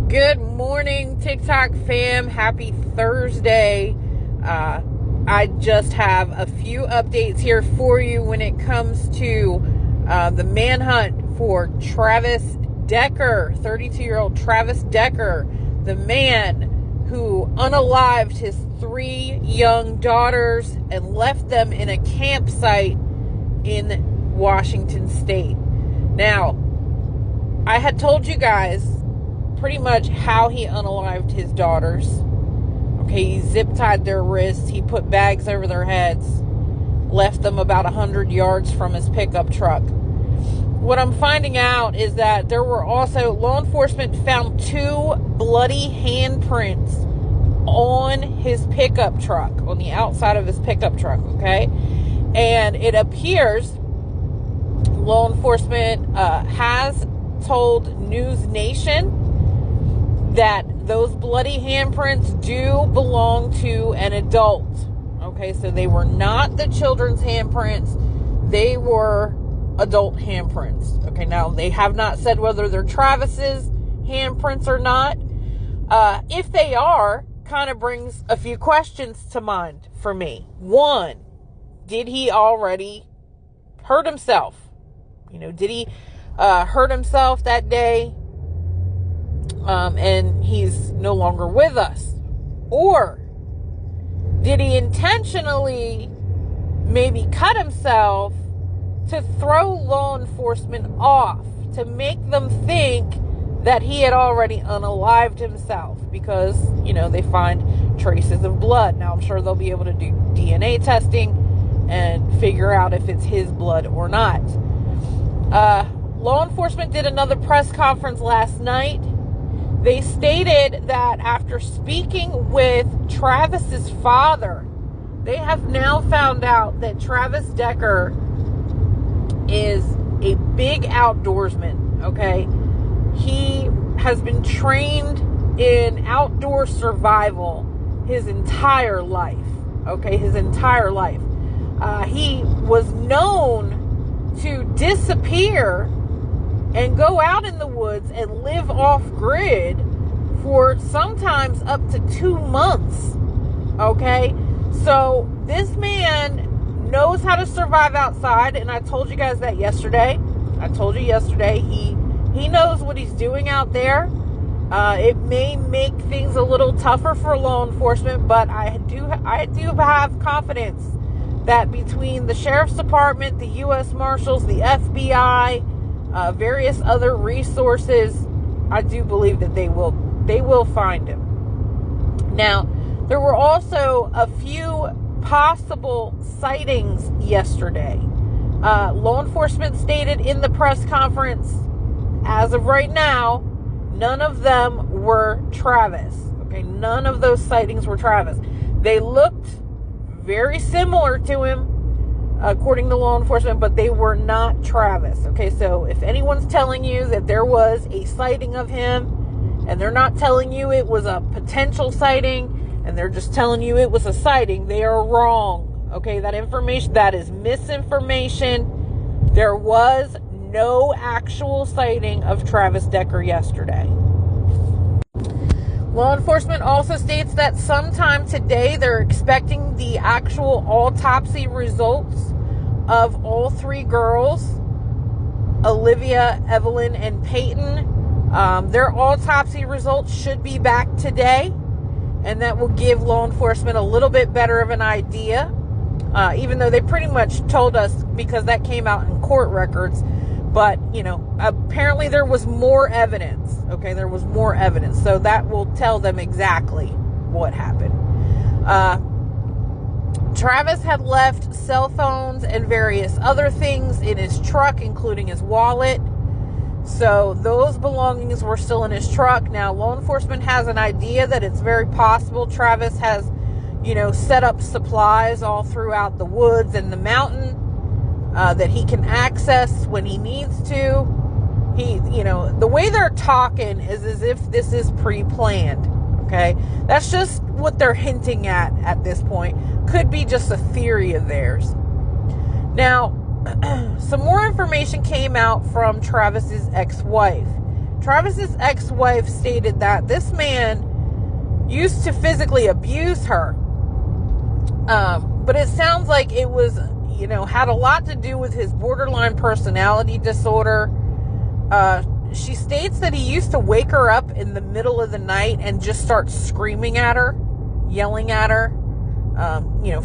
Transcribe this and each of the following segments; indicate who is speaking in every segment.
Speaker 1: Good morning, TikTok fam. Happy Thursday. I just have a few updates here for you when it comes to the manhunt for Travis Decker, 32-year-old Travis Decker, the man who unalived his 3 young daughters and left them in a campsite in Washington State. Now, I had told you guys pretty much how he unalived his daughters. Okay, he zip-tied their wrists, he put bags over their heads, left them about 100 yards from his pickup truck. What I'm finding out is that there were also, law enforcement found 2 bloody handprints on his pickup truck, on the outside of his pickup truck, okay? And it appears law enforcement has told News Nation that those bloody handprints do belong to an adult. Okay, so they were not the children's handprints. They were adult handprints. Okay, now they have not said whether they're Travis's handprints or not. If they are, kind of brings a few questions to mind for me. One, did he already hurt himself? Did he hurt himself that day? And he's no longer with us? Or did he intentionally maybe cut himself to throw law enforcement off, to make them think that he had already unalived himself? Because, they find traces of blood. Now, I'm sure they'll be able to do DNA testing and figure out if it's his blood or not. Law enforcement did another press conference last night. They stated that after speaking with Travis's father, they have now found out that Travis Decker is a big outdoorsman, okay? He has been trained in outdoor survival his entire life, okay? His entire life. He was known to disappear and go out in the woods and live off-grid for sometimes up to 2 months, okay? So this man knows how to survive outside, and I told you guys that yesterday. He knows what he's doing out there. It may make things a little tougher for law enforcement, but I do have confidence that between the Sheriff's Department, the U.S. Marshals, the FBI, various other resources, I do believe that they will find him. Now, there were also a few possible sightings yesterday. Law enforcement stated in the press conference, as of right now, none of them were Travis. Okay, none of those sightings were Travis. They looked very similar to him, according to law enforcement, but they were not Travis. Okay, so if anyone's telling you that there was a sighting of him, and they're not telling you it was a potential sighting, and they're just telling you it was a sighting, they are wrong. Okay, that is misinformation. There was no actual sighting of Travis Decker yesterday. Law enforcement also states that sometime today they're expecting the actual autopsy results of all 3 girls, Olivia, Evelyn, and Peyton. Their autopsy results should be back today, and that will give law enforcement a little bit better of an idea, even though they pretty much told us, because that came out in court records. But, apparently there was more evidence. Okay, there was more evidence. So that will tell them exactly what happened. Travis had left cell phones and various other things in his truck, including his wallet. So those belongings were still in his truck. Now, law enforcement has an idea that it's very possible Travis has, set up supplies all throughout the woods and the mountain that he can access when he needs to. The way they're talking is as if this is pre-planned. Okay, that's just what they're hinting at this point. Could be just a theory of theirs. Now, some more information came out from Travis's ex-wife. Travis's ex-wife stated that this man used to physically abuse her. But it sounds like it was, had a lot to do with his borderline personality disorder. She states that he used to wake her up in the middle of the night and just start screaming at her, yelling at her,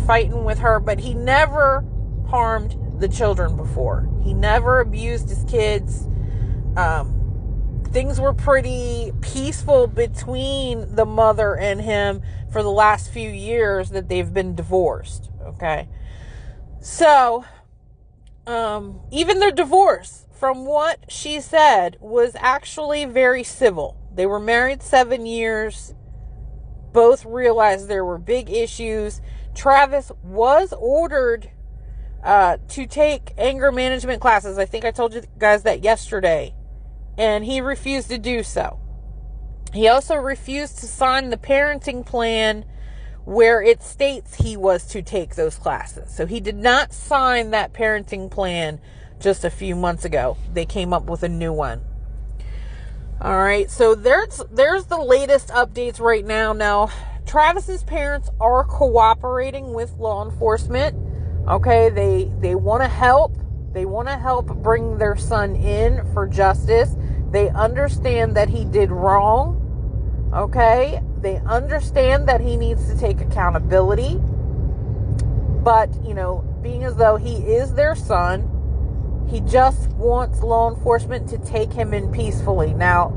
Speaker 1: fighting with her, but he never harmed the children before. He never abused his kids. Things were pretty peaceful between the mother and him for the last few years that they've been divorced. Okay. So, even their divorce, from what she said, was actually very civil. They were married 7 years. Both realized there were big issues. Travis was ordered to take anger management classes. I think I told you guys that yesterday. And he refused to do so. He also refused to sign the parenting plan where it states he was to take those classes. So he did not sign that parenting plan just a few months ago. They came up with a new one. All right, so there's the latest updates right now. Now, Travis's parents are cooperating with law enforcement. Okay, they want to help. They want to help bring their son in for justice. They understand that he did wrong. Okay, they understand that he needs to take accountability. But, being as though he is their son, he just wants law enforcement to take him in peacefully. Now,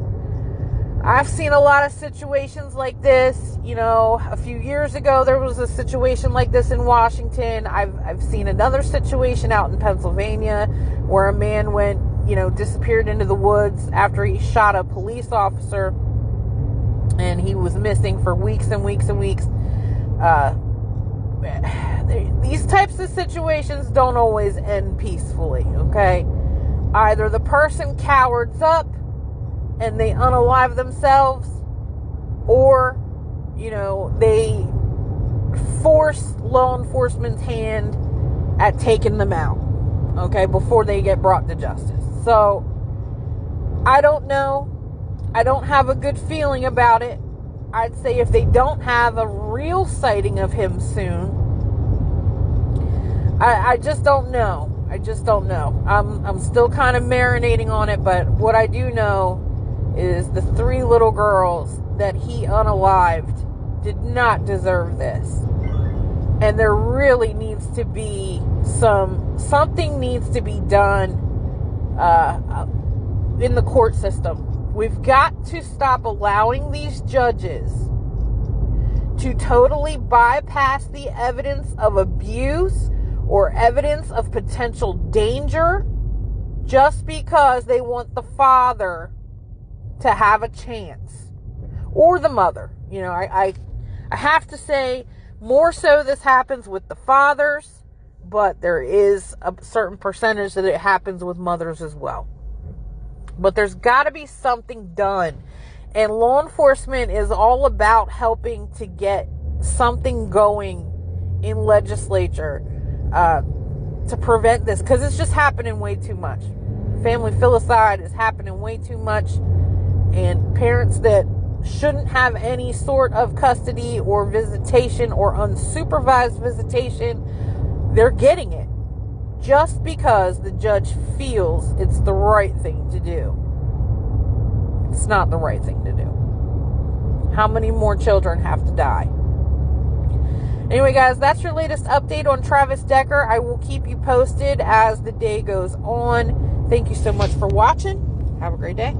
Speaker 1: I've seen a lot of situations like this. A few years ago, there was a situation like this in Washington. I've seen another situation out in Pennsylvania where a man went, disappeared into the woods after he shot a police officer, and he was missing for weeks and weeks and weeks. These types of situations don't always end peacefully, okay? Either the person cowards up and they unalive themselves, or, they force law enforcement's hand at taking them out, okay, before they get brought to justice. So, I don't know. I don't have a good feeling about it. I'd say if they don't have a real sighting of him soon, I just don't know. I'm still kind of marinating on it, but what I do know is the 3 little girls that he unalived did not deserve this. And there really needs to be something needs to be done in the court system. We've got to stop allowing these judges to totally bypass the evidence of abuse or evidence of potential danger just because they want the father to have a chance, or the mother. I have to say, more so this happens with the fathers, but there is a certain percentage that it happens with mothers as well. But there's got to be something done, and law enforcement is all about helping to get something going in legislature to prevent this, because it's just happening way too much. Family filicide is happening way too much. And parents that shouldn't have any sort of custody or visitation or unsupervised visitation, they're getting it just because the judge feels it's the right thing to do. It's not the right thing to do. How many more children have to die? Anyway, guys, that's your latest update on Travis Decker. I will keep you posted as the day goes on. Thank you so much for watching. Have a great day.